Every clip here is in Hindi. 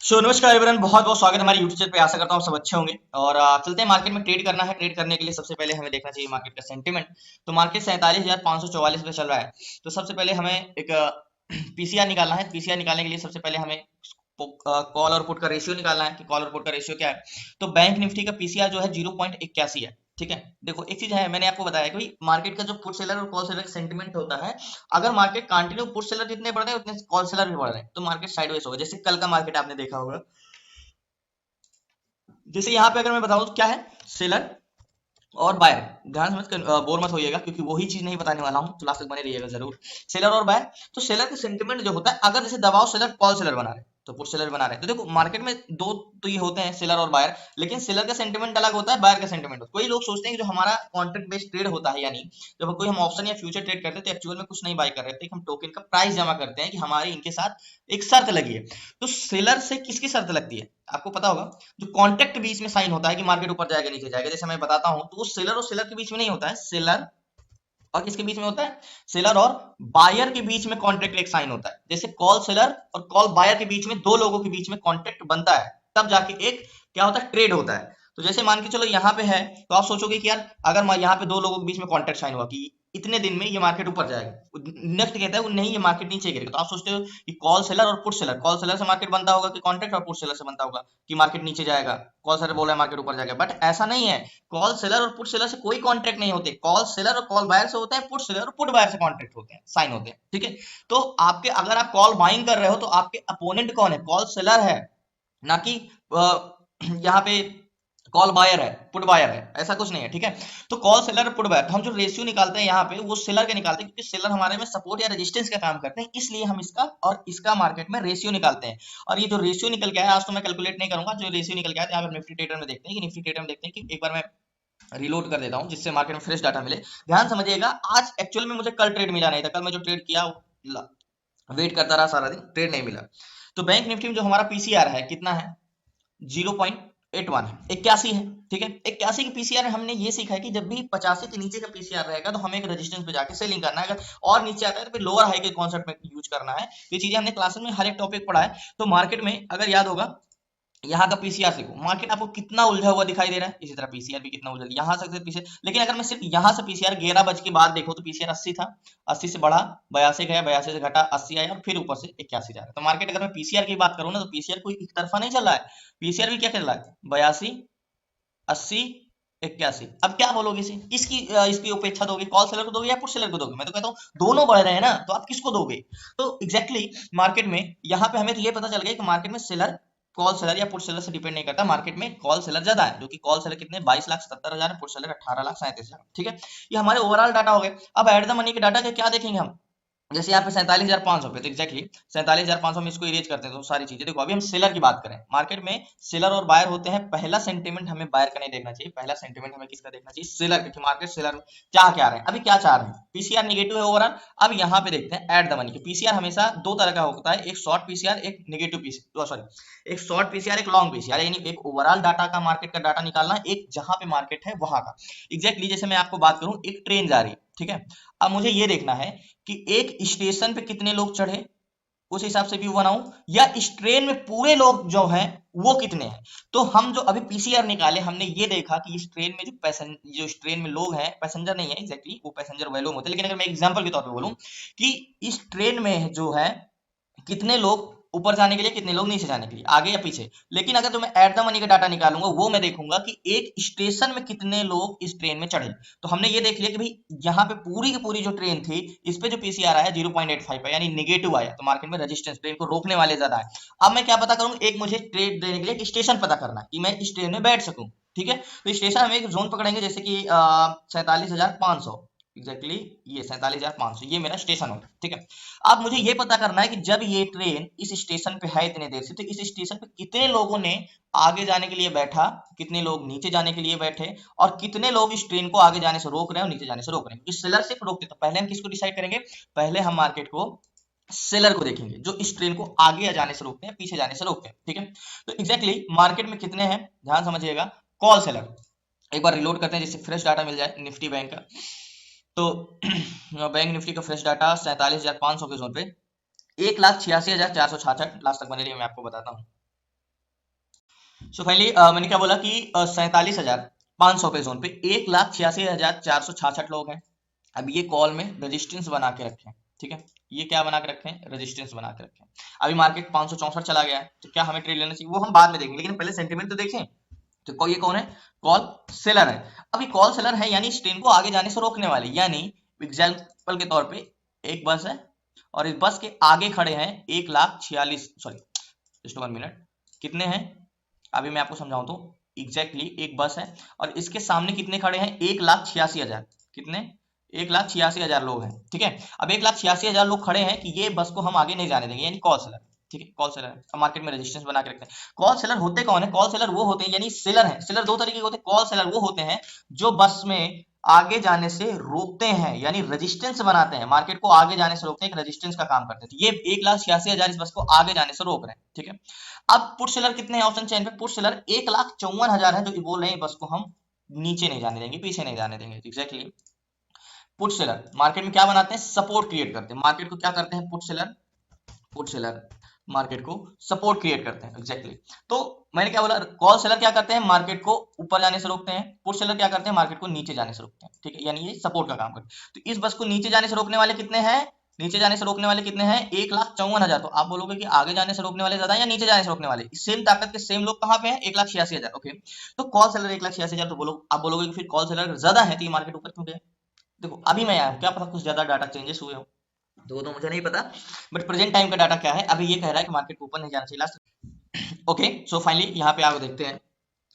नमस्कार एवरीवन, बहुत बहुत स्वागत है हमारे यूट्यूब चैनल पे। आशा करता हूँ सब अच्छे होंगे। और चलते हैं, मार्केट में ट्रेड करना है। ट्रेड करने के लिए सबसे पहले हमें देखना चाहिए मार्केट का सेंटिमेंट। तो मार्केट 47,544 पे चल रहा है। तो सबसे पहले हमें एक पीसीआर निकालना है। पीसीआर निकालने के लिए सबसे पहले हमें कॉल और पुट का रेशियो निकालना है कि कॉल और पुट का रेशियो क्या है। तो बैंक निफ्टी का पीसीआर जो है 0.81 है। ठीक है, देखो एक चीज है, मैंने आपको बताया कि भाई मार्केट का जो पुट सेलर और कॉल सेलर का सेंटिमेंट होता है। अगर मार्केट कंटिन्यू पुट सेलर जितने बढ़ रहे हैं उतने कॉल सेलर भी बढ़ रहे हैं तो मार्केट साइडवेज होगा। जैसे कल का मार्केट आपने देखा होगा। जैसे यहाँ पे अगर मैं बताऊं तो क्या है, सेलर और बायर। ध्यान समझ कर बोर मत होइएगा, क्योंकि वही चीज नहीं बताने वाला हूँ, तो लास्ट तक बने रहिएगा जरूर। सेलर और बायर। तो सेलर का सेंटिमेंट जो होता है, अगर जैसे दबाव सेलर कॉल सेलर बना रहे तो पुट सेलर बना रहे, तो देखो मार्केट में दो तो ये होते हैं, सेलर और बायर। लेकिन सेलर का सेंटिमेंट अलग होता है, बायर का सेंटिमेंट होता है। कोई लोग सोचते हैं कि जो हमारा कॉन्ट्रैक्ट बेस्ड ट्रेड होता है, यानी जब कोई हम ऑप्शन या फ्यूचर ट्रेड करते हैं तो एक्चुअल में कुछ नहीं बाय कर रहे थे, हम टोकन का प्राइस जमा करते हैं कि हमारे इनके साथ एक शर्त लगी है। तो सेलर से किसकी शर्त लगती है आपको पता होगा। जो कॉन्ट्रैक्ट बीच में साइन होता है कि मार्केट ऊपर जाएगा नीचे जाएगा, जैसे मैं बताता हूं, तो वो सेलर और सेलर के बीच में नहीं होता है। सेलर और किसके बीच में होता है, सेलर और बायर के बीच में कॉन्ट्रैक्ट एक साइन होता है। जैसे कॉल सेलर और कॉल बायर के बीच में, दो लोगों के बीच में कॉन्ट्रैक्ट बनता है, तब जाके एक क्या होता है, ट्रेड होता है। तो जैसे मान के चलो यहाँ पे है, तो आप सोचोगे कि यार अगर यहाँ पे दो लोगों के बीच में कॉन्ट्रैक्ट साइन हुआ कि इतने दिन में ये मार्केट ऊपर जाएगा, नेक्स्ट कहता है नहीं ये मार्केट नीचे गिरेगा, तो आप सोचते हो कि कॉल सेलर और पुट सेलर, कॉल सेलर से मार्केट बनता होगा कि कॉन्ट्रैक्ट, और पुट सेलर से बनता होगा कि मार्केट नीचे जाएगा। कॉल सेलर बोल रहा है मार्केट ऊपर जाएगा, बट ऐसा नहीं है। कॉल सेलर और पुट सेलर से कोई कॉन्ट्रैक्ट नहीं होते। कॉल सेलर और कॉल बायर से होता है, पुट सेलर और पुट बायर से कॉन्ट्रैक्ट होते हैं, साइन होते हैं। ठीक है, तो आपके अगर आप कॉल बाइंग कर रहे हो तो आपके अपोनेंट कौन है, कॉल सेलर है, ना कि यहाँ पे कॉल बायर है, पुट बायर है, ऐसा कुछ नहीं है। ठीक है, तो कॉल सेलर पुट बायर, तो हम जो रेशियो निकालते हैं यहाँ पे वो सेलर के निकालते हैं, क्योंकि सेलर हमारे में सपोर्ट या रेजिस्टेंस का काम करते हैं, इसलिए हम इसका और इसका मार्केट में रेशियो निकालते हैं। और ये जो रेशियो निकल के आया, आज तो मैं कैलकुलेट नहीं करूंगा, जो रेशियो निकल के आया यहाँ पर निफ्टी ट्रेडर में देखते हैं कि निफ्टी ट्रेडर में देखते हैं कि एक बार मैं रिलोड कर देता हूँ जिससे मार्केट में फ्रेश डाटा मिले। ध्यान समझिएगा, आज एक्चुअल में मुझे कल ट्रेड मिला नहीं था। कल मैं जो ट्रेड किया वेट करता रहा सारा दिन, ट्रेड नहीं मिला। तो बैंक निफ्टी में जो हमारा पीसीआर है कितना है, 0.81 है, 81 है। ठीक है, 81 की पीसीआर हमने ये सीखा है कि जब भी 85 के नीचे का पीसीआर रहेगा तो हमें एक रेजिस्टेंस पे जाके सेलिंग करना है। अगर और नीचे आता है तो फिर लोअर हाई के कॉन्सेप्ट में यूज करना है। ये चीजें हमने क्लासेस में हर एक टॉपिक पढ़ा है। तो मार्केट में अगर याद होगा, यहाँ का पीसीआर देखो, मार्केट आपको कितना उलझा हुआ दिखाई दे रहा है, इसी तरह पीसीआर भी कितना उलझा, यहाँ से पीसीआर। लेकिन अगर मैं सिर्फ यहाँ से पीसीआर 11 बज के बाद देखो तो पीसीआर 80 था, 80 से बढ़ा 82 गया, 82 से घटा 80 आया, और फिर ऊपर से 81 जा रहा है। तो मार्केट अगर मैं पीसीआर की बात करूँ ना, तो पीसीआर कोई एक तरफा नहीं चल रहा है। पीसीआर भी क्या चल रहा है, 82, 80, 81। अब क्या बोलोगे इसे, इसकी उपेक्षा दोगे, कॉल सेलर को दोगे या पुट सेलर को दोगे? मैं तो कहता हूँ दोनों बढ़ रहे हैं ना, तो आप किसको दोगे? तो एग्जैक्टली मार्केट में यहाँ पे हमें तो ये पता चल गया कि मार्केट में सेलर कॉल सेलर या पुट सेलर से डिपेंड नहीं करता। मार्केट में कॉल सेलर ज्यादा है, जो कि कॉल सेलर कितने 22,77,000 है, पुट सेलर 18,37,000। ठीक है, ये हमारे ओवरऑल डाटा हो गए। अब एट द मनी के डाटा के क्या देखेंगे हम, जैसे यहाँ पे 47,500 पे, तो एक्जैक्टली 47,500 में इसको इरेज करते हैं तो सारी चीजें देखो। अभी हम सेलर की बात करें, मार्केट में सेलर और बायर होते हैं। पहला सेंटीमेंट हमें बायर का नहीं देखना चाहिए, पहला सेंटीमेंट हमें किसका देखना चाहिए, सेलर का, कि मार्केट सेलर चाह क्या रहे हैं, अभी क्या चाह रहे हैं। पीसीआर निगेटिव है ओवरऑल। अब यहाँ पे देखते हैं एट द मनी, पीसीआर हमेशा दो तरह का होता है, एक शॉर्ट पीसीआर, एक निगेटिव पीसीआर, सॉरी, एक शॉर्ट पीसीआर, एक लॉन्ग पीसीआर, यानी एक ओवरऑल डाटा का, मार्केट का डाटा निकालना, एक जहां पे मार्केट है वहां का। एग्जैक्टली जैसे मैं आपको बात करूं, एक ट्रेन जा रही है, ठीक है, अब मुझे ये देखना है कि एक स्टेशन पे कितने लोग चढ़े, उस हिसाब से व्यू बनाऊं, या इस ट्रेन में पूरे लोग जो हैं वो कितने हैं। तो हम जो अभी पीसीआर निकाले, हमने ये देखा कि इस ट्रेन में जो इस ट्रेन में लोग हैं, पैसेंजर नहीं है एग्जैक्टली, वो पैसेंजर वैल्यूम होते हैं, लेकिन अगर मैं एग्जांपल के तौर पे बोलूं कि इस ट्रेन में जो है कितने लोग ऊपर जाने के लिए, कितने लोग नीचे जाने के लिए, आगे या पीछे। लेकिन अगर तो मैं एट द मनी का डाटा निकालूंगा, वो मैं देखूंगा कि एक स्टेशन में कितने लोग इस ट्रेन में चढ़े। तो हमने ये देख लिया कि भाई यहाँ पे पूरी की पूरी जो ट्रेन थी, इस पे जो पीसीआर आया 0.85 पे, यानी निगेटिव आया, तो मार्केट में रेजिस्टेंस, ट्रेन को रोकने वाले ज्यादा है। अब मैं क्या पता करूँ, एक मुझे ट्रेड देने के लिए एक स्टेशन पता करना है कि मैं इस ट्रेन में बैठ सकूं। ठीक है, तो स्टेशन हम एक जोन पकड़ेंगे, जैसे कि 47,500, एग्जैक्टली ये 47,500 ये मेरा स्टेशन होगा। ठीक है, अब मुझे ये पता करना है कि जब ये ट्रेन इस स्टेशन पे है इतने देर से, तो इस स्टेशन पे कितने लोगों ने आगे जाने के लिए बैठा, कितने लोग नीचे जाने के लिए बैठे, और कितने लोग इस ट्रेन को आगे जाने से रोक रहे हैं और नीचे जाने से रोक रहे हैं। क्योंकि सेलर सिर्फ रोकते, तो पहले हम किसको डिसाइड करेंगे, पहले हम मार्केट को सेलर को देखेंगे, जो इस ट्रेन को आगे जाने से रोकते हैं, पीछे जाने से रोकते हैं। ठीक है, तो एग्जैक्टली मार्केट में कितने हैं, ध्यान समझिएगा, कॉल सेलर। एक बार रिलोड करते हैं जिससे फ्रेश डाटा मिल जाए निफ्टी बैंक का। तो बैंक निफ्टी का फ्रेश डाटा 47,500 के जोन पे 1,86,466, लास्ट तक बने रहिए, मैं आपको बताता हूँ। सो फाइनली मैंने क्या बोला कि 47,500 पे जोन पे 1,86,466 लोग हैं। अब ये कॉल में रेजिस्टेंस बना के रखें, ठीक है, ये क्या बना के रखें, रेजिस्टेंस बना के रखें। अभी मार्केट 564 चला गया है, तो क्या हमें ट्रेड लेना चाहिए वो हम बाद में देखेंगे, लेकिन पहले सेंटीमेंट तो देखें। तो ये कौन है, कॉल सेलर है। अब ये कॉल सेलर है यानी इस ट्रेन को आगे जाने से रोकने वाले, यानी एग्जाम्पल के तौर पे एक बस है और इस बस के आगे खड़े हैं 1,46,000, सॉरी जस्ट 1 मिनट, कितने हैं अभी मैं आपको समझाऊं तो एग्जैक्टली एक बस है और इसके सामने कितने खड़े हैं, 1,86,000, कितने, 1,86,000 लोग हैं, ठीक है। अब 1,86,000 लोग खड़े हैं कि ये बस को हम आगे नहीं जाने देंगे, यानी कॉल सेलर, ठीक है, कॉल सेलर मार्केट में रेजिस्टेंस बना के रखते हैं। कॉल सेलर होते कौन है, कॉल सेलर वो होते हैं, यानी सेलर है, सेलर दो तरीके के होते हैं, कॉल सेलर वो होते हैं जो बस में आगे जाने से रोकते हैं, यानी रेजिस्टेंस बनाते हैं, मार्केट को आगे जाने से रोकते हैं, एक रेजिस्टेंस का काम करते हैं। तो ये 1,86,000 इस बस को आगे जाने से रोक रहे हैं, ठीक है। अब पुट सेलर कितने हैं ऑप्शन चेन पे, पुट सेलर 1,54,000 है जो कि बोल रहे हैं बस को हम नीचे नहीं जाने देंगे, पीछे नहीं जाने देंगे, एग्जैक्टली। पुट सेलर मार्केट में क्या बनाते हैं, सपोर्ट क्रिएट करते हैं, मार्केट को क्या करते हैं, पुट सेलर मार्केट को सपोर्ट क्रिएट करते हैं, एग्जैक्टली। तो मैंने क्या बोला, कॉल सेलर क्या करते हैं, मार्केट को ऊपर जाने से रोकते हैं, पुट सेलर क्या करते हैं, मार्केट को नीचे जाने से रोकते हैं, ठीक है, यानी ये सपोर्ट का काम करते हैं। तो इस बस को नीचे जाने से रोकने वाले कितने हैं, नीचे जाने से रोकने वाले कितने हैं, 1,54,000। तो आप बोलोगे कि आगे जाने से रोकने वाले ज्यादा या नीचे जाने से रोकने वाले, सेम ताकत के सेम लोग कहां पे हैं, 1,86,000, ओके। तो कॉल सेलर 1,86,000, तो बोलो आप बोलोगे कि फिर कॉल सेलर ज्यादा है तो ये मार्केट ऊपर क्यों गया। देखो अभी मैं आया हूं, क्या पता कुछ ज्यादा डाटा चेंजेस हुए हो, तो वो तो मुझे नहीं पता, बट प्रेजेंट टाइम का डाटा क्या है, अभी ये कह रहा है कि मार्केट ऊपर नहीं जाना चाहिए लास्ट। ओके, सो फाइनली यहाँ पे आप देखते हैं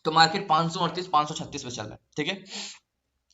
तो मार्केट 538 536 पे चल रहा है, ठीक है।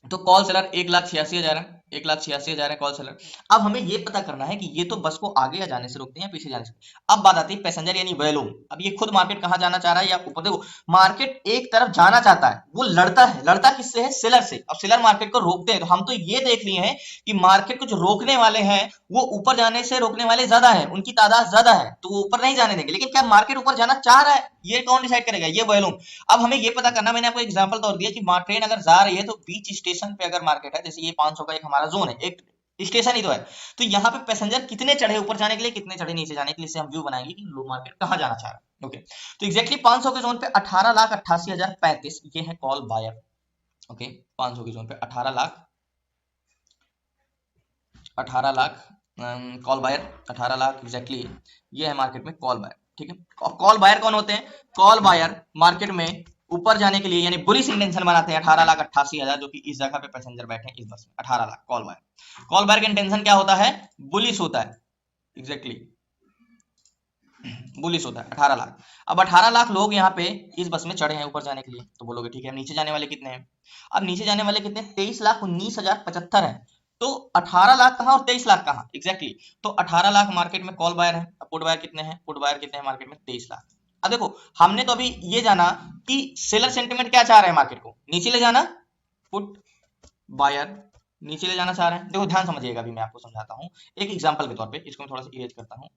तो कॉल सेलर 1,86,000 है, 1,86,000 है कॉल सेलर। अब हमें ये पता करना है कि ये तो बस को आगे या जाने से रोकते हैं या पीछे जाने से। अब बात आती है पैसेंजर यानी वैल्यूम। अब ये खुद मार्केट कहाँ जाना चाह रहा है या ऊपर, देखो मार्केट एक तरफ जाना चाहता है, वो लड़ता है, लड़ता किससे है, सेलर से। अब सेलर मार्केट को रोकते हैं, तो हम तो ये देख लिए हैं कि मार्केट को जो रोकने वाले हैं वो ऊपर जाने से रोकने वाले ज्यादा है, उनकी तादाद ज्यादा है, तो वो ऊपर नहीं जाने देंगे। लेकिन क्या मार्केट ऊपर जाना चाह रहा है, ये कौन डिसाइड करेगा, ये वैल्यूम। अब हमें ये पता करना, मैंने आपको एग्जांपल तौर दिया कि ट्रेन अगर जा रही है तो बीच स्टेशन पे अगर मार्केट है, जैसे ये 500 का एक हमारा जोन है, एक स्टेशन ही तो है, तो यहाँ पे पैसेंजर कितने चढ़े ऊपर जाने के लिए, कितने चढ़े नीचे जाने के लिए, हम व्यू बनाएंगे कि लो मार्केट कहाँ जाना चाह रहा है, ओके। तो एग्जैक्टली 500 के जोन पे 18,88,035 ये है कॉल बायर, ओके। 500 के जोन पे 18 lakh call buyer, 18 lakh exactly ये है मार्केट में कॉल बायर, ठीक है। और कॉल बायर कौन होते हैं, कॉल बायर मार्केट में ऊपर जाने के लिए यानी बुलिश इंटेंशन बनाते हैं, 18,88,000 जो कि इस जगह पे पैसेंजर बैठे हैं इस बस में, 18 lakh call buyer. Call buyer का इंटेंशन क्या होता है, बुलिश होता है, एग्जैक्टली बुलिश होता है, 18 लाख। अब 18 लाख लोग यहाँ पे इस बस में चढ़े हैं ऊपर जाने के लिए, तो बोलोगे ठीक है, नीचे जाने वाले कितने हैं। अब नीचे जाने वाले कितने, 23,19,075 है। तो 18 लाख कहाँ और 23 लाख कहाँ, एग्जैक्टली। तो 18 लाख मार्केट में कॉल बायर है, पुट बायर कितने हैं, पुट बायर कितने हैं मार्केट में, 23 लाख। अब देखो हमने तो अभी ये जाना कि सेलर सेंटिमेंट क्या चाह रहा है, मार्केट को नीचे ले जाना, पुट बायर नीचे ले जाना चाह रहे हैं। देखो ध्यान समझिएगा, अभी मैं आपको समझाता हूँ एक एग्जांपल के तौर पे, इसको मैं थोड़ा सा इरेज करता हूँ,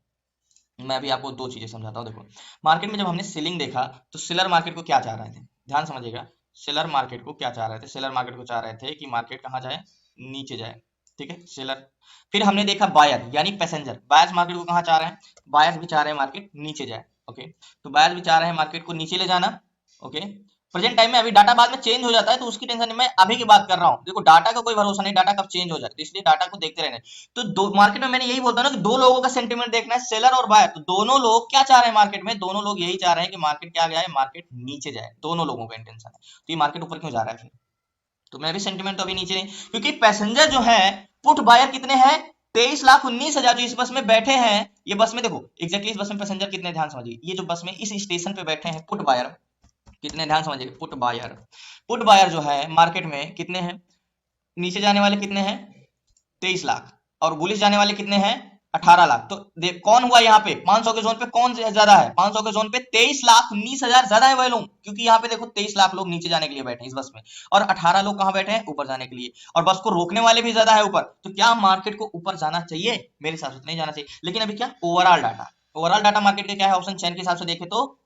मैं अभी आपको दो चीजें समझाता हूँ। देखो मार्केट में जब हमने सेलिंग देखा तो सेलर मार्केट को क्या चाह रहे थे, ध्यान समझिएगा, सेलर मार्केट को क्या चाह रहे थे, सेलर मार्केट को चाह रहे थे कि मार्केट कहाँ जाए, नीचे जाए, ठीक है, सेलर। फिर हमने देखा बायर यानी पैसेंजर, बायर्स मार्केट को कहाँ चाह रहे हैं, बायर्स भी चाह रहे हैं मार्केट नीचे जाए, ओके। तो बायर्स भी चाह रहे हैं मार्केट को नीचे ले जाना, ओके। प्रेजेंट टाइम में, अभी डाटा बाद में चेंज हो जाता है तो उसकी टेंशन मैं अभी की बात कर रहा हूँ। देखो डाटा का कोई भरोसा नहीं, डाटा कब चेंज हो जाए, तो इसलिए डाटा को देखते रहना। तो दो मार्केट में मैंने यही बोलता हूँ ना कि दो लोगों का सेंटीमेंट देखना है, सेलर और बायर। तो दोनों लोग क्या चाह रहे हैं मार्केट में, दोनों लोग यही चाह रहे हैं कि मार्केट क्या गया है, मार्केट नीचे जाए, दोनों लोगों का इंटेंशन है। तो ये मार्केट ऊपर क्यों जा रहा है फिर, तो मैं भी सेंटीमेंट तो अभी नीचे नहीं, क्योंकि पैसेंजर जो है पुट बायर कितने हैं, 23,19,000 जो इस बस में बैठे हैं। ये बस में देखो एग्जैक्टली इस बस में पैसेंजर कितने, ध्यान समझिए, ये जो बस में इस स्टेशन पे बैठे हैं पुट बायर कितने, ध्यान समझिए, पुट बायर जो है मार्केट में कितने हैं, नीचे जाने वाले कितने हैं, 23 लाख, और बुलिश जाने वाले कितने हैं, 18 लाख। तो देख कौन हुआ यहाँ पे 500 के जोन पे कौन ज्यादा है, 500 के जोन पे 23,19,000 ज्यादा है वैल्यूम, क्योंकि यहाँ पे देखो 23 लाख लोग नीचे जाने के लिए बैठे हैं इस बस में, और 18 लोग कहाँ बैठे हैं, ऊपर जाने के लिए, और बस को रोकने वाले भी ज्यादा है ऊपर। तो क्या मार्केट को ऊपर जाना चाहिए, मेरे हिसाब से नहीं जाना चाहिए। लेकिन अभी क्या ओवरऑल डाटा मार्केट का क्या है, ऑप्शन चैन के हिसाब से देखे तो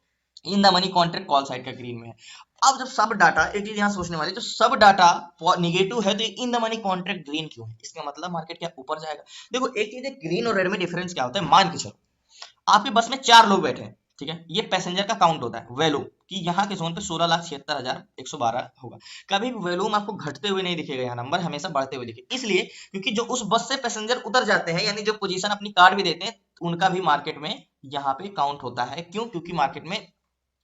in the money contract call side का ग्रीन में है। अब जब सब डाटा, एक चीज यहाँ सोचने वाली, तो सब डाटा निगेटिव है तो in the money contract green क्यों है, इसका मतलब मार्केट क्या ऊपर जाएगा। देखो एक चीज है, ग्रीन और रेड में डिफरेंस क्या होता है, मान के चलो आपके बस में 4 लोग बैठे हैं, ठीक है, ये पैसेंजर का काउंट होता है, वॉल्यूम, कि यहाँ के जोन पे 16,76,112 होगा। कभी भी वॉल्यूम आपको घटते हुए नहीं दिखेगा, यहाँ नंबर हमेशा बढ़ते हुए दिखेगा, इसलिए क्योंकि जो उस बस से पैसेंजर उतर जाते हैं, यानी जो पोजीशन अपनी कार्ड भी देते हैं, उनका भी मार्केट में यहाँ पे काउंट होता है। क्यों? क्योंकि मार्केट में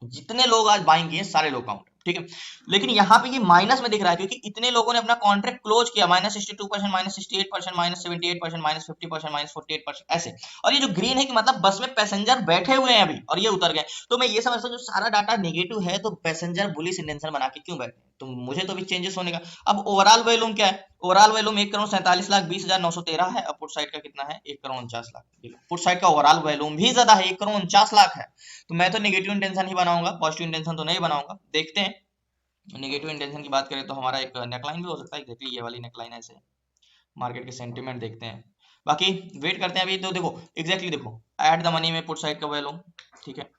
जितने लोग आज बाइंग किए सारे लोग काउंट, ठीक है। लेकिन यहाँ पे ये माइनस में दिख रहा है क्योंकि इतने लोगों ने अपना कॉन्ट्रैक्ट क्लोज किया, -62%, -68%, -78%, -50%, -48%, ऐसे। और ये जो ग्रीन है कि मतलब बस में पैसेंजर बैठे हुए हैं अभी और ये उतर गए, तो मैं ये समझता हूँ जो सारा डाटा नेगेटिव है तो पैसेंजर बुलिश इंटेंशन बना के क्यों बैठे, तो मुझे तो अभी चेंजेस होने का। अब ओवरऑल वॉल्यूम क्या है? ओवरऑल वॉल्यूम 1,47,20,913 है, और पुट साइड का कितना है? 1,49,00,000। पुट साइड का ओवरऑल वॉल्यूम भी ज्यादा है, 1,49,00,000 है। तो मैं तो नेगेटिव इंटेंशन ही बनाऊंगा, पॉजिटिव इंटेंशन तो नहीं बनाऊंगा। देखते हैं, नेगेटिव इंटेंशन की बात करें तो हमारा एक नेकलाइन भी हो सकता है, एग्जैक्टली ये वाली नेकलाइन ऐसे। मार्केट के सेंटीमेंट देखते हैं, बाकी वेट करते हैं। अभी तो देखो एग्जैक्टली देखो, एट द मनी में पुट साइड का वॉल्यूम, ठीक है,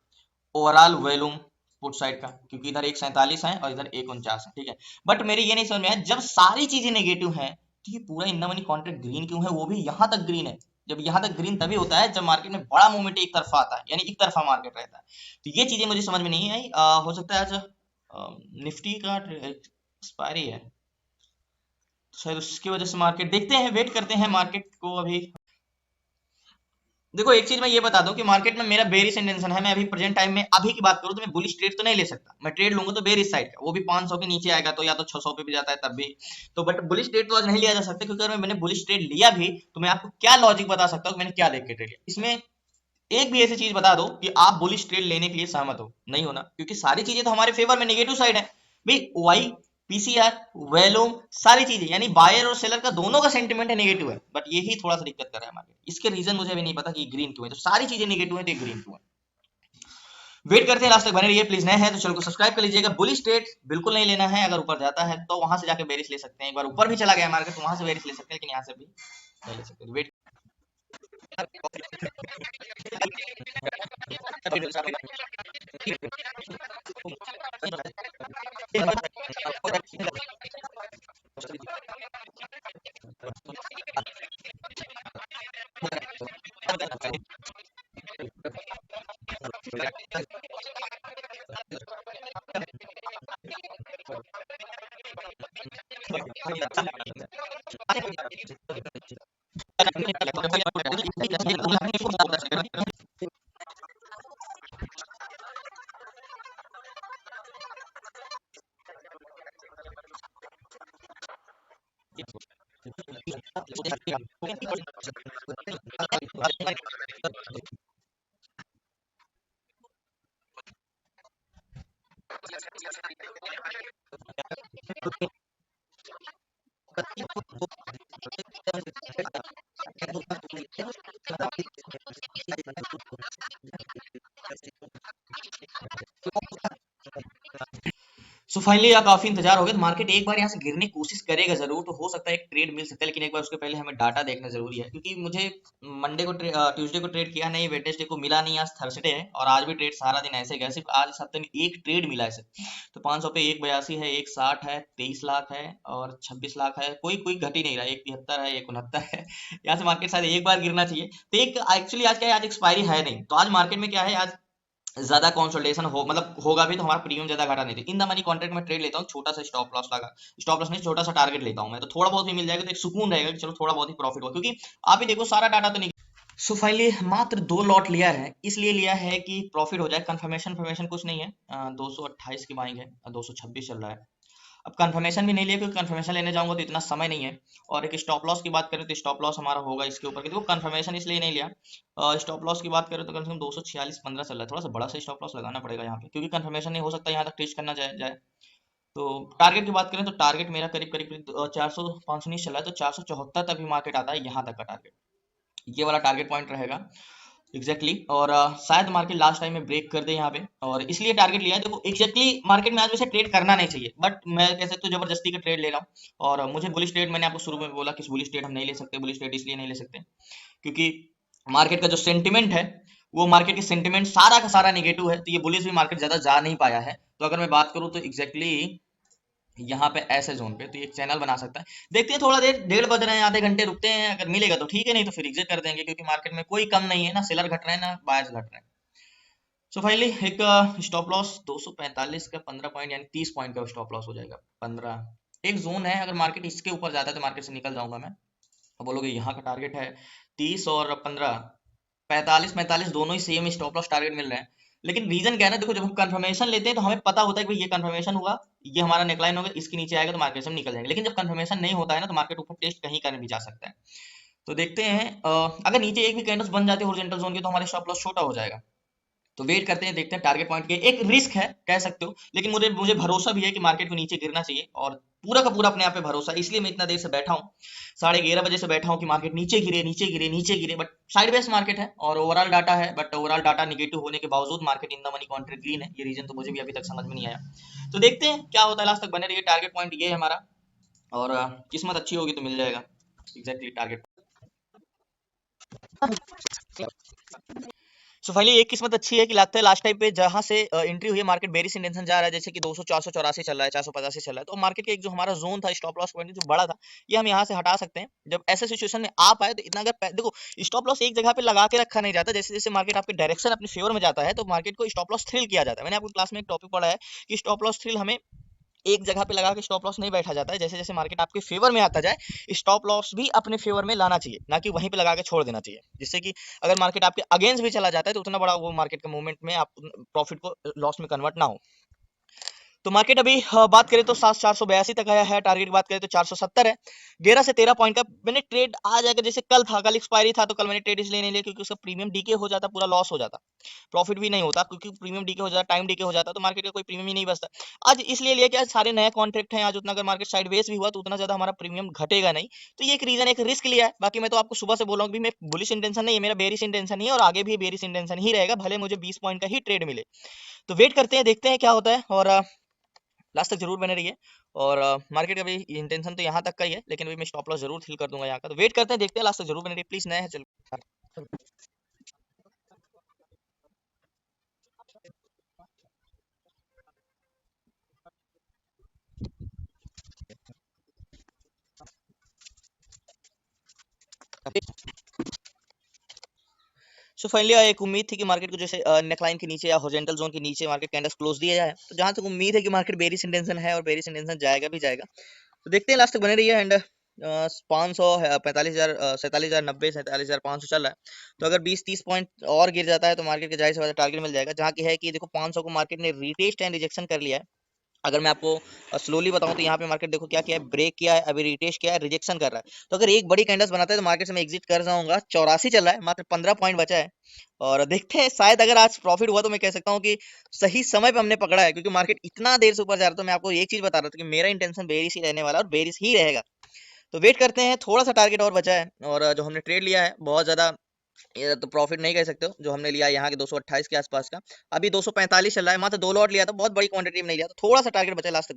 ओवरऑल वॉल्यूम पुट साइड का, क्योंकि इधर 1,47 है और इधर 1,49 है, ठीक है। बट मेरी ये नहीं समझ में आया, जब सारी चीजें नेगेटिव हैं तो ये पूरा in the money contract green क्यों है? वो भी यहाँ तक ग्रीन है। जब यहाँ तक ग्रीन तभी होता है जब मार्केट में बड़ा मूवमेंट एक तरफा आता है, यानी एक तरफा मार्केट रहता है। तो ये चीजें मुझे समझ में नहीं आई। हो सकता है आज निफ्टी का एक्सपायरी है, तो शायद उसकी वजह से मार्केट, देखते हैं, वेट करते हैं मार्केट को। अभी देखो एक चीज मैं ये बता दूं कि मार्केट में मेरा बेरिश इंटेंशन है। मैं अभी प्रेजेंट टाइम में अभी की बात करूं तो मैं बुलिश ट्रेड तो नहीं ले सकता, मैं ट्रेड लूंगा तो बेरिश साइड का, वो भी 500 के नीचे आएगा तो, या तो 600 पे भी जाता है तब भी। तो बट बुलिश ट्रेड तो आज नहीं लिया जा सकता, क्योंकि अगर मैंने बुलिश ट्रेड लिया भी तो मैं आपको क्या लॉजिक बता सकता हूँ कि मैंने क्या देख के ट्रेड लिया। इसमें एक भी ऐसी चीज बता दो कि आप बुलिश ट्रेड लेने के लिए सहमत हो, नहीं होना, क्योंकि सारी चीजें तो हमारे फेवर में नेगेटिव साइड है भाई। वाई, पीसीआर, वैल्यूम, सारी चीजें, यानी बायर और सेलर का दोनों का सेंटीमेंट है नेगेटिव है, बट यही थोड़ा सा दिक्कत कर रहा है मार्केट। इसके रीजन मुझे अभी नहीं पता कि ग्रीन क्यों है, तो सारी चीजें नेगेटिव है तो ग्रीन क्यों है। वेट करते हैं, लास्ट तक बने रहिए प्लीज। नए हैं तो चैनल को सब्सक्राइब कर लीजिएगा। बुलिश ट्रेड बिल्कुल नहीं लेना है, अगर ऊपर जाता है तो वहां से जाके बेरिश ले सकते हैं, एक बार ऊपर भी चला गया मार्केट तो वहां से बेरिश ले सकते हैं, लेकिन यहाँ से भी नहीं ले सकते। वेट सो फाइनली यार काफी इंतजार हो गया, तो मार्केट एक बार यहाँ से गिरने की कोशिश करेगा जरूर, तो हो सकता है एक ट्रेड मिल सकता है, लेकिन एक बार उसके पहले हमें डाटा देखना जरूरी है, क्योंकि मुझे मंडे को ट्यूसडे को ट्रेड किया नहीं, वेडनेसडे को मिला नहीं, आज थर्सडे है और आज भी ट्रेड सारा दिन ऐसे गया, सिर्फ आज इस हफ्ते में एक ट्रेड मिला है सिर्फ। तो 500 पे 1,82 है, 1,60 है, 23 लाख है और 26 लाख है, कोई कोई घट ही नहीं रहा, 1,73 है, 1,69 है। यहाँ से मार्केट शायद एक बार गिरना चाहिए। तो एक एक्चुअली आज क्या है, आज एक्सपायरी है नहीं, तो आज मार्केट में क्या है, आज ज्यादा कंसोलिडेशन हो, मतलब होगा भी तो हमारा प्रीमियम ज्यादा घटा नहीं थी। इन द मनी कॉन्ट्रैक्ट में ट्रेड लेता हूँ, छोटा सा स्टॉप लॉस लगा, स्टॉप लॉस नहीं, छोटा सा टारगेट लेता हूँ मैं, तो थोड़ा बहुत भी मिल जाएगा तो एक सुकून रहेगा कि चलो थोड़ा बहुत ही प्रॉफिट हुआ, क्योंकि आप ही देखो सारा डाटा तो नहीं। सो फाइनली मात्र 2 लॉट लिया है, इसलिए लिया है कि प्रॉफिट हो जाए। कंफर्मेशन फर्मेशन कुछ नहीं है, 228 की बाइंग है, 226 चल रहा है। अब कंफर्मेशन भी नहीं लिया, क्योंकि कंफर्मेशन लेने जाऊंगा तो इतना समय नहीं है। और एक स्टॉप लॉस की बात करें तो स्टॉप लॉस हमारा होगा इसके ऊपर, देखो कंफर्मेशन इसलिए नहीं लिया। स्टॉप लॉस की बात करें तो कम से कम 246.15 चल रहा है, थोड़ा सा बड़ा सा स्टॉप लॉस लगाना पड़ेगा यहाँ पे, क्योंकि कंफर्मेशन नहीं हो सकता यहाँ तक टेस्ट करना जाए। तो टारगेट की बात करें तो टारगेट मेरा करीब करीब 400 519 चल रहा है, तो 474 तक भी मार्केट आता है, यहाँ तक का टारगेट, ये वाला टारगेट पॉइंट रहेगा एग्जैक्टली exactly। और शायद मार्केट लास्ट टाइम में ब्रेक कर दे यहाँ पे, और इसलिए टारगेट लिया है। देखो एग्जैक्टली मार्केट में आज वैसे ट्रेड करना नहीं चाहिए, बट मैं कह सकता हूँ जबरदस्ती का ट्रेड ले रहा हूँ। और मुझे बुलिश ट्रेड, मैंने आपको शुरू में बोला कि बुलिश ट्रेड हम नहीं ले सकते, बुलिश ट्रेड इसलिए नहीं ले सकते क्योंकि मार्केट का जो सेंटिमेंट है, वो मार्केट के सेंटिमेंट सारा का सारा नेगेटिव है, तो ये बुलिश भी मार्केट ज्यादा जा नहीं पाया है। तो अगर मैं बात करूँ तो एग्जैक्टली यहाँ पे ऐसे जोन पे तो ये चैनल बना सकता है। देखते हैं, थोड़ा देर 1:30 बज रहे हैं, आधे घंटे रुकते हैं, अगर मिलेगा तो ठीक है, नहीं तो फिर एग्जिट कर देंगे, क्योंकि मार्केट में कोई कम नहीं है, ना सेलर घट रहे हैं ना बायर्स घट रहे हैं। सो फाइनली एक स्टॉप लॉस 245 का 15 पॉइंट यानी 30 पॉइंट का स्टॉप लॉस हो जाएगा। 15 एक जोन है, अगर मार्केट इसके ऊपर जाता है तो मार्केट से निकल जाऊंगा मैं। अब बोलोगे यहाँ का टारगेट है 30 और 15, 45 दोनों ही सेम स्टॉप लॉस टारगेट मिल रहे हैं। लेकिन रीजन क्या है ना, देखो जब हम कंफर्मेशन लेते हैं तो हमें पता होता है कि भाई ये कंफर्मेशन हुआ, ये हमारा नेकलाइन होगा, इसके नीचे आएगा तो मार्केट से हम निकल जाएंगे। लेकिन जब कंफर्मेशन नहीं होता है ना तो मार्केट ऊपर टेस्ट कहीं करने भी जा सकता है। तो देखते हैं अगर नीचे एक भी कैंडल्स बन जाते हैं हॉरिजॉन्टल जोन के तो हमारे स्टॉप लॉस छोटा हो जाएगा। तो वेट करते हैं, देखते हैं टारगेट पॉइंट के। एक रिस्क है कह सकते हो, लेकिन मुझे मुझे भरोसा भी है कि मार्केट को नीचे गिरना चाहिए, और पूरा का पूरा अपने आप पे भरोसा है। इसलिए मैं इतना देर से बैठा हूँ, 11:30 बजे से बैठा हूँ कि मार्केट नीचे गिरे नीचे गिरे नीचे गिरे। बट साइड बेस मार्केट है और ओवरऑल डाटा है, बट ओवरऑल डाटा निगेटिव होने के बावजूद market in the money counter green है। ये रीजन तो मुझे भी अभी तक समझ में नहीं आया। तो देखते हैं क्या होता है, लास्ट तक बने रहिए। टारगेट पॉइंट ये है हमारा, और किस्मत अच्छी होगी तो मिल जाएगा एग्जैक्टली टारगेट। सो फाइनली एक किस्मत अच्छी है कि लगता है लास्ट टाइम पे जहां से एंट्री हुई है मार्केट बेरिश इंटेंशन जा रहा है, जैसे कि 200 484 चल रहा है, 485 चल रहा है। तो मार्केट के एक जो हमारा जोन था स्टॉप लॉस पॉइंट जो बड़ा था, ये हम यहाँ से हटा सकते हैं। जब ऐसे सिचुएशन में आ पाए तो इतना अगर देखो स्टॉप लॉस एक जगह पे लगा के रखा नहीं जाता। जैसे जैसे मार्केट आपके डायरेक्शन अपने फेवर में जाता है तो मार्केट को स्टॉप लॉस थ्रिल किया जाता है। मैंने आपको क्लास में एक टॉपिक पढ़ा है कि स्टॉप लॉस थ्रिल हमें एक जगह पे लगा के स्टॉप लॉस नहीं बैठा जाता है। जैसे जैसे मार्केट आपके फेवर में आता जाए स्टॉप लॉस भी अपने फेवर में लाना चाहिए, ना कि वहीं पे लगा के छोड़ देना चाहिए, जिससे कि अगर मार्केट आपके अगेंस्ट भी चला जाता है तो उतना बड़ा वो मार्केट के मूवमेंट में आप प्रॉफिट को लॉस में कन्वर्ट ना हो। तो मार्केट अभी बात करें तो 482 तक आया है। टारगेट की बात करें तो 470 है। 11 से 13 पॉइंट का मैंने ट्रेड आ जाएगा। जैसे कल था, कल एक्सपायरी था तो कल मैंने ट्रेड इसलिए नहीं लिया क्योंकि उसका प्रीमियम डीके हो जाता, पूरा लॉस हो जाता, प्रॉफिट भी नहीं होता, क्योंकि प्रीमियम डीके हो जाता, टाइम डीके हो जाता तो मार्केट का कोई प्रीमियम ही नहीं बचता। आज इसलिए लिया कि आज सारे नए कॉन्ट्रैक्ट हैं, आज उतना अगर मार्केट साइडवेज भी हुआ तो उतना ज्यादा हमारा प्रीमियम घटेगा नहीं। तो ये एक रीजन, एक रिस्क लिया है। बाकी मैं तो आपको सुबह से बोल रहा हूँ कि मैं बुलिश इंटेंशन नहीं है, मेरा बेरिश इंटेंशन ही है और आगे भी बेरिश इंटेंशन ही रहेगा, भले मुझे 20 पॉइंट का ही ट्रेड मिले। तो वेट करते हैं, देखते हैं क्या होता है, और लास्ट तक जरूर बने रहिए। और मार्केट का भी इंटेंशन तो यहाँ तक का ही है, लेकिन अभी मैं स्टॉप लॉस जरूर फिल कर दूंगा यहाँ का। तो वेट करते हैं, देखते हैं, लास्ट तक जरूर बने रहिए प्लीज। नया है चलो। सो फाइनली एक उम्मीद थी कि मार्केट को जैसे नेकलाइन के नीचे या हॉरिजॉन्टल जोन के नीचे मार्केट कैंडल्स क्लोज दिया जाए, तो जहां तक उम्मीद है कि मार्केट बेरिश इंटेंशन है और बेरिश इंटेंशन जाएगा भी जाएगा। तो देखते हैं, लास्ट तक बने रहिए। एंड 500 45,000 47,000 90 47,500 चल रहा है। तो अगर 20-30 पॉइंट और गिर जाता है तो मार्केट के जाहिर सी बात है टारगेट मिल जाएगा, जहाँ की है कि देखो 500 को मार्केट ने रिटेस्ट एंड रिजेक्शन कर लिया है। अगर मैं आपको स्लोली बताऊं तो यहाँ पे मार्केट देखो क्या किया है, ब्रेक किया है, अभी रिटेस्ट किया है, रिजेक्शन कर रहा है। तो अगर एक बड़ी कैंडल्स बनाता है तो मार्केट से मैं एग्जिट कर जाऊंगा। 84 चल रहा है, मात्र 15 पॉइंट बचा है। और देखते हैं, शायद अगर आज प्रॉफिट हुआ तो मैं कह सकता हूँ कि सही समय पे हमने पकड़ा है, क्योंकि मार्केट इतना देर से ऊपर जा रहा था। तो मैं आपको एक चीज बता रहा था कि मेरा इंटेंशन बेरिश ही रहने वाला है और बेरिश ही रहेगा। तो वेट करते हैं, थोड़ा सा टारगेट और बचा है, और जो हमने ट्रेड लिया है बहुत ज्यादा ये तो प्रॉफिट नहीं कह सकते हो। जो हमने लिया यहाँ के 228 के आसपास का, अभी 245 चल रहा है, मात्र 2 लॉट लिया था, बहुत बड़ी क्वांटिटी में नहीं लिया, तो थोड़ा सा टारगेट बचा लास्ट तक।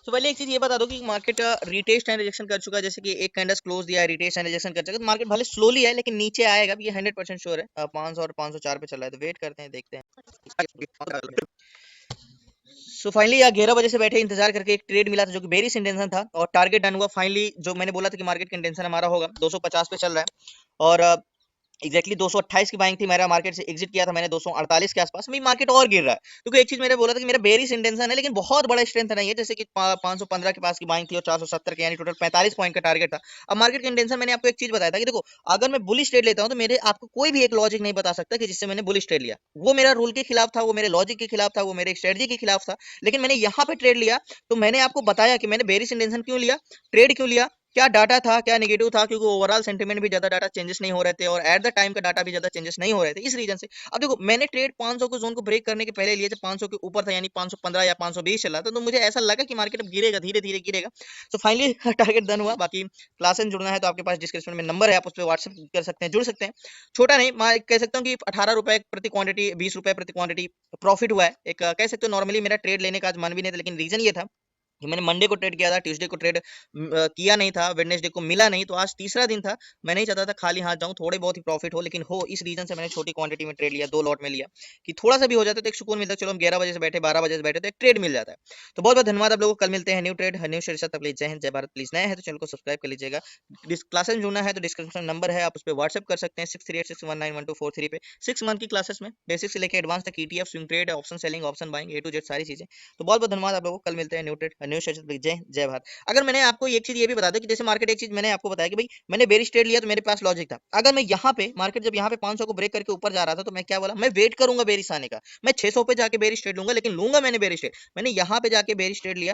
तो पहले एक चीज ये बता दो कि मार्केट रिटेस्ट एंड रिजेक्शन कर चुका है। जैसे कि एक कैंडल्स क्लोज दिया है, रिटेस्ट एंड रिजेक्शन कर चुका है, तो मार्केट भले स्लोली है लेकिन नीचे आएगा, ये 100% श्योर है। 500 और 504 पे चल रहा है, तो वेट करते हैं, देखते हैं। सो फाइनली यार 11 बजे से बैठे इंतजार करके एक ट्रेड मिला था जो कि बेरिश इंटेंशन था, और टारगेट डन हुआ फाइनली। जो मैंने बोला था कि मार्केट का इंटेंशन हमारा होगा 250 पे चल रहा है, और एग्जैक्टली 228 की बाइंग थी। मेरा मार्केट से एग्जिट किया था मैंने 248 के आसपास में। मार्केट और गिर रहा है, क्योंकि एक चीज मैंने बोला था कि मेरा बेरिश इंटेंशन है लेकिन बहुत बड़ा स्ट्रेंथ नहीं है। जैसे कि 515 के पास की बाइंग थी और 470 के, यानी टोटल 45 पॉइंट का टारगेट था। अब मार्केट का इंटेंशन मैंने आपको एक चीज बताया था कि देखो अगर मैं बुलिश ट्रेड लेता हूं तो मेरे आपको कोई भी एक लॉजिक नहीं बता सकता कि जिससे मैंने बुलिश ट्रेड लिया, वो मेरा रूल के खिलाफ था, वो मेरे लॉजिक के खिलाफ था, वो मेरे स्ट्रेटजी के खिलाफ था। लेकिन मैंने यहाँ पे ट्रेड लिया तो मैंने आपको बताया कि मैंने बेरिश इंटेंशन क्यों लिया, ट्रेड क्यों लिया, क्या डाटा था, क्या नेगेटिव था, क्योंकि ओवरऑल सेंटीमेंट भी ज्यादा डाटा चेंजेस नहीं हो रहे थे और एट द टाइम का डाटा भी ज्यादा चेंजेस नहीं हो रहे थे, इस रीजन से। अब देखो मैंने ट्रेड 500 को जोन को ब्रेक करने के पहले लिए थे, 500 के ऊपर था, यानी 515 या 520 चला था, तो मुझे ऐसा लगा कि मार्केट अब गिरेगा, धीरे धीरे गिरेगा। तो फाइनली टारगेट डन हुआ। बाकी क्लास में जुड़ना है तो आपके पास डिस्क्रिप्शन में नंबर है, आप उस पर व्हाट्सएप कर सकते हैं, जुड़ सकते हैं। छोटा नहीं, मैं कह सकता हूँ कि 18 रुपए प्रति क्वांटिटी, 20 रुपए प्रति क्वांटिटी प्रॉफिट हुआ है। एक कह सकते हो नॉर्मली मेरा ट्रेड लेने का आज मन भी नहीं था, लेकिन रीजन ये था कि मैंने मंडे को ट्रेड किया था, ट्यूसडे को ट्रेड किया नहीं था, वेडनेसडे को मिला नहीं, तो आज तीसरा दिन था। मैं नहीं चाहता था खाली हाथ जाऊं, थोड़े बहुत ही प्रॉफिट हो, लेकिन हो, इस रीजन से मैंने छोटी क्वांटिटी में ट्रेड लिया, 2 लॉट में लिया कि थोड़ा सा भी हो जाता तो एक सुकून मिलता। चलो हम 11 बजे से बैठे, 12 बजे से बैठे तो एक ट्रेड मिल जाता है। तो बहुत बहुत धन्यवाद आप लोगों को। कल मिलते हैं न्यू ट्रेड न्यू शेयर के साथ। तब तक जय हिंद जय भारत। प्लीज नए हैं तो चैनल को सब्सक्राइब कर लीजिएगा। क्लासेस में जुड़ना है तो डिस्क्रिप्शन नंबर है, आप उस पर व्हाट्सएप कर सकते हैं 6386191243 पे। 6 मंथ की क्लासेस में बेसिक से लेकर एडवांस तक ETF, swing trade, option selling, option buying, A to Z सारी चीजें। तो बहुत बहुत धन्यवाद आप लोगों को। कल मिलते हैं न्यू ट्रेड न्यू शेयर। जय हिंद जय भारत। अगर मैंने आपको एक चीज ये भी बता दूं कि जैसे मार्केट, एक चीज मैंने आपको बताया कि भाई मैंने बेरिश ट्रेड लिया तो मेरे पास लॉजिक था। अगर मैं यहाँ पे मार्केट जब यहाँ पे 500 को ब्रेक करके ऊपर जा रहा था तो मैं क्या बोला, मैं वेट करूंगा बेरिश आने का, मैं 600 पे जाके बेरिश ट्रेड लूंगा, लेकिन लूंगा मैंने बेरिश ट्रेड। मैंने यहाँ पे जाके बेरिश ट्रेड लिया,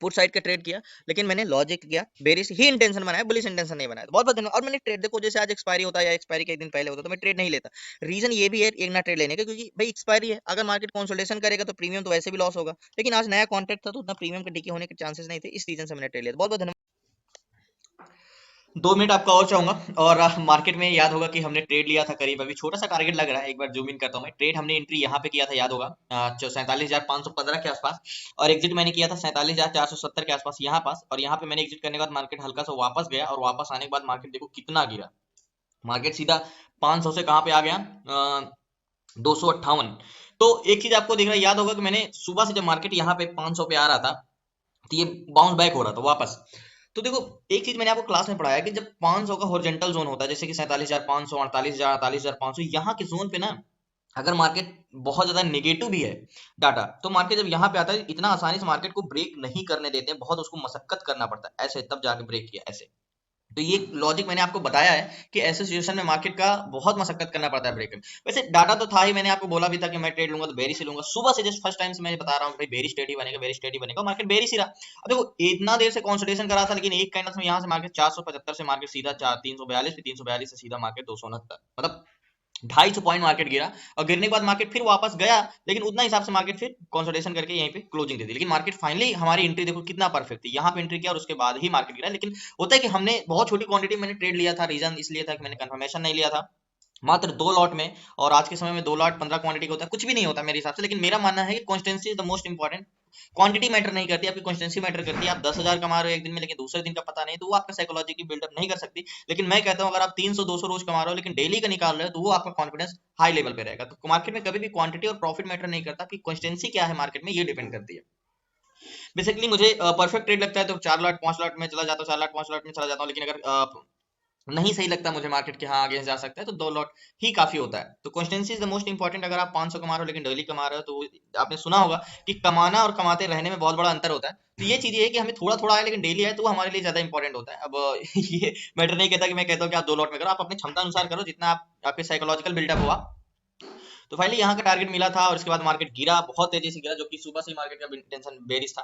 पुट साइड का ट्रेड किया, लेकिन मैंने लॉजिक किया, बेरिश ही इंटेंशन बनाया, बुलिश इंटेंशन नहीं बनाया। तो बहुत बहुत धन्यवाद। और मैंने ट्रेड, देखो जैसे आज एक्सपायरी होता है या एक्सपायरी के एक दिन पहले होता तो मैं ट्रेड नहीं लेता। रीजन ये भी है एक ना ट्रेड लेने का, क्योंकि भाई एक्सपायरी है, अगर मार्केट कंसोलिडेशन करेगा तो प्रीमियम तो वैसे भी लॉस होगा, लेकिन आज नया कॉन्ट्रैक्ट था तो उतना प्रीमियम के डिके होने के चांसेस नहीं थे, इस रीजन से मैंने ट्रेड लिया। बहुत बहुत धन्यवाद। 2 मिनट आपका और चाहूंगा। और मार्केट में याद होगा कि हमने ट्रेड लिया था करीब, अभी छोटा सा टारगेट लग रहा है, एक बार जूम इन करता हूं मैं। ट्रेड हमने एंट्री यहाँ पे किया था, याद होगा 47,515 के आसपास, और एग्जिट मैंने किया था 47,470 के आसपास यहाँ पास। और यहाँ पे मैंने एग्जिट करने के बाद मार्केट हल्का सा वापस गया, और वापस आने के बाद मार्केट देखो कितना गिरा। मार्केट सीधा 500 से कहाँ पे आ गया, 258। तो एक चीज आपको दिख रहा है, याद होगा कि मैंने सुबह से जब मार्केट यहाँ पे 500 पे आ रहा था तो ये बाउंस बैक हो रहा था वापस। तो देखो, एक चीज मैंने आपको क्लास में पढ़ाया कि जब 500 का हॉरिजॉन्टल जोन होता है, जैसे कि 47,500, 48,000, 48,500, यहाँ के जोन पे ना, अगर मार्केट बहुत ज्यादा नेगेटिव भी है डाटा, तो मार्केट जब यहाँ पे आता है इतना आसानी से मार्केट को ब्रेक नहीं करने देते हैं, बहुत उसको मशक्कत करना पड़ता है, ऐसे तब जाके ब्रेक किया ऐसे। तो ये लॉजिक मैंने आपको बताया है कि ऐसे सिचुएशन में मार्केट का बहुत मशक्कत करना पड़ता है ब्रेक में। वैसे डाटा तो था ही, मैंने आपको बोला भी था कि मैं ट्रेड लूंगा तो बेरी से लूंगा। सुबह से जस्ट फर्स्ट टाइम से मैं बता रहा हूँ कि भाई बेरी स्टेडी बनेगा, बेरी स्टेडी बनेगा, मार्केट बेरी ही रहा। अब देखो इतना देर से कंसोलिडेशन करा था, लेकिन एक कैंडल में यहाँ से मार्केट 475 से मार्केट सीधा 342, फिर 342 से सीधा मार्केट 269, मतलब 250 पॉइंट मार्केट गिरा। और गिरने के बाद मार्केट फिर वापस गया, लेकिन उतना हिसाब से मार्केट फिर कंसोलिडेशन करके यहीं पे क्लोजिंग दे दी। लेकिन मार्केट फाइनली, हमारी एंट्री देखो कितना परफेक्ट थी, यहाँ पे एंट्री किया और उसके बाद ही मार्केट गिरा। लेकिन होता है कि हमने बहुत छोटी क्वांटिटी मैंने ट्रेड लिया था, रीजन इसलिए था कि मैंने कंफर्मेशन नहीं लिया था, मात्र 2 लॉट में। और आज के समय में 2 लॉट 15 क्वांटिटी का होता है, कुछ भी नहीं होता मेरे हिसाब से। लेकिन मेरा मानना है कि constituency is the most important. Quantity matter नहीं करती, आपकी कॉन्स्टेंसी मैटर करती है। आप 10,000 कमा रहे हो एक दिन में, लेकिन दूसरे दिन का पता नहीं, तो वो आपका साइकोलॉजी की बिल्डअप नहीं कर सकती। लेकिन मैं कहता हूँ अगर आप 300-200 रोज कमा रहे हो लेकिन डेली का निकाल रहे हो, तो वो आपका कॉन्फिडेंस हाई लेवल पे रहेगा। तो मार्केट में कभी भी क्वांटिटी और प्रॉफिट मैटर नहीं करता, आपकी कॉन्स्टेंसी क्या है मार्केट में, ये डिपेंड करती है। बेसिकली मुझे परफेक्ट ट्रेड लगता है तो 4 लॉट 5 लॉट में चला जाता हूँ, 4 लॉट 5 लॉट में चला जाता हूँ। लेकिन अगर नहीं सही लगता मुझे मार्केट के हाँ आगे जा सकता है, तो 2 लॉट ही काफी होता है। तो consistency is the most important. अगर आप 500 कमा रहे हो लेकिन डेली कमा रहे हो, तो आपने सुना होगा कि कमाना और कमाते रहने में बहुत बड़ा अंतर होता है। तो ये चीज ये है कि हमें थोड़ा थोड़ा है लेकिन डेली है, तो वो हमारे लिए ज्यादा इंपॉर्टेंट होता है। अब ये मैटर नहीं कहता कि मैं कहता हूँ कि आप 2 लॉट में करो, आप अपनी क्षमता अनुसार करो, जितना आप आपके साइकोलॉजिकल बिल्डअप हुआ। तो फाइनली यहाँ का टारगेट मिला था, और इसके बाद मार्केट गिरा, बहुत तेजी से गिरा, जो कि सुबह से मार्केट का टेंशन बेरिश था।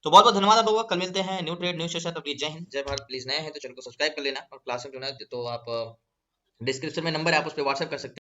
तो बहुत बहुत धन्यवाद आप लोगों का। कल मिलते हैं न्यू ट्रेड न्यू सेशन। तब तक जय हिंद जय भारत। प्लीज नए हैं तो चैनल को सब्सक्राइब कर लेना, और क्लास में जो है तो आप डिस्क्रिप्शन में नंबर है, आप उस पर व्हाट्सएप कर सकते हैं।